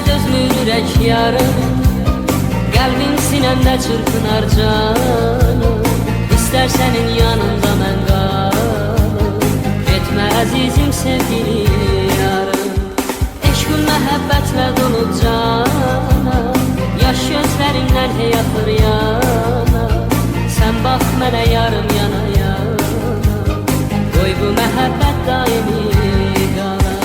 Dözmür ürək yarım, qəlbim sinəmdə çırpınar canım. İstər sənin yanında mən qalım, getmə əzizim sevgili yarım. Eşqün məhəbbətlə dolu canım, yaş gözlərindən hey axır yana. Sən bax mənə yarım yana yana, qoy bu məhəbbət daimi qala.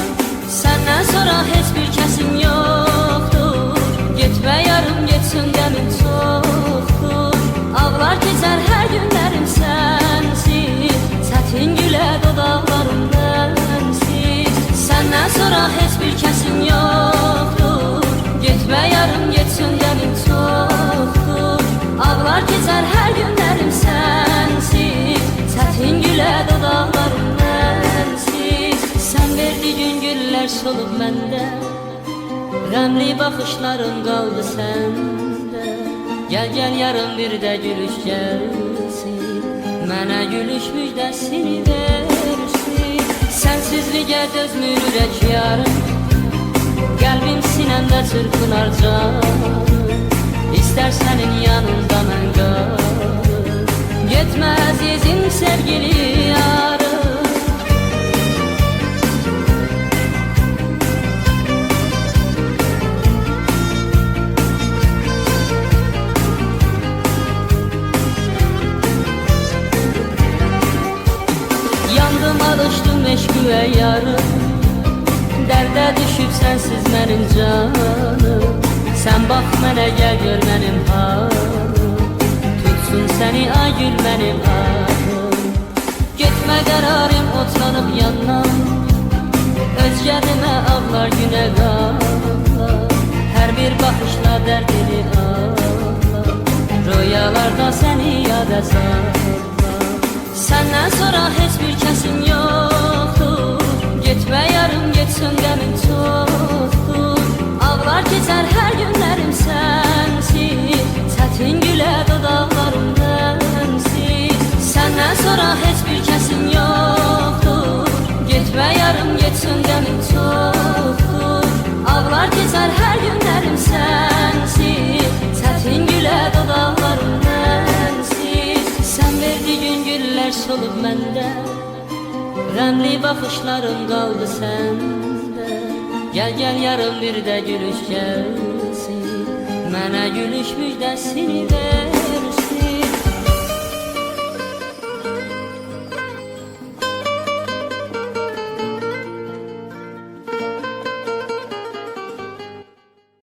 Səndən sonra heç bir kəsim yoxdur, getmə yarım getsin qəmin çoxdur. Ağlar keçər hər günlərim sənsiz, çətin gülə dodaqlarım mənsiz. Səndən sonra heç bir kəsim yoxdur, getmə yarım getsin qəmin çoxdur. Ağlar keçər hər günlərim sənsiz, çətin gülə dodaqlarım mənsiz. Sən verdiyin güllər solub məndə, qəmli baxışların qaldı səndə. Gəl gəl yarım bir də gülüş gəlsin, mənə gülüş müjdəsini versin. Sənsizliyə dözmür ürək yarım, qəlbim sinəmdə çırpınar canım. İstər sənin yanında mən qalım, getmə əzizim sevgili yarım. Alışdım eşqüyə yarım, dərdə düşüb sənsiz mənim canım. Sən bax mənə gəl gör mənim halım, tutsun səni ay gül mənim ahım. Getmə qərarım otlanıb yandan, özgədimə ağlar günə qallar. Hər bir baxışla dərdini ağlar, rüyalarda səni yada sallar. Səndən sonra heç bir kəsim yoxdur, getmə yarım getsin qəmin çoxdur. Ağlar keçər hər günlərim sənsiz, çətin gülə dodaqlarım mənsiz. Səndən sonra heç bir kəsim yoxdur, getmə yarım getsin qəmin çoxdur. Ağlar keçər hər günlərim sənsiz, çətin gülə dodaqlarım mənsiz. Sən verdiyin güllər solub məndə, qəmli baxışlarım qaldı səndə. Gəl gəl yarım bir də gülüş gəlsin, mənə gülüş müjdəsini versin.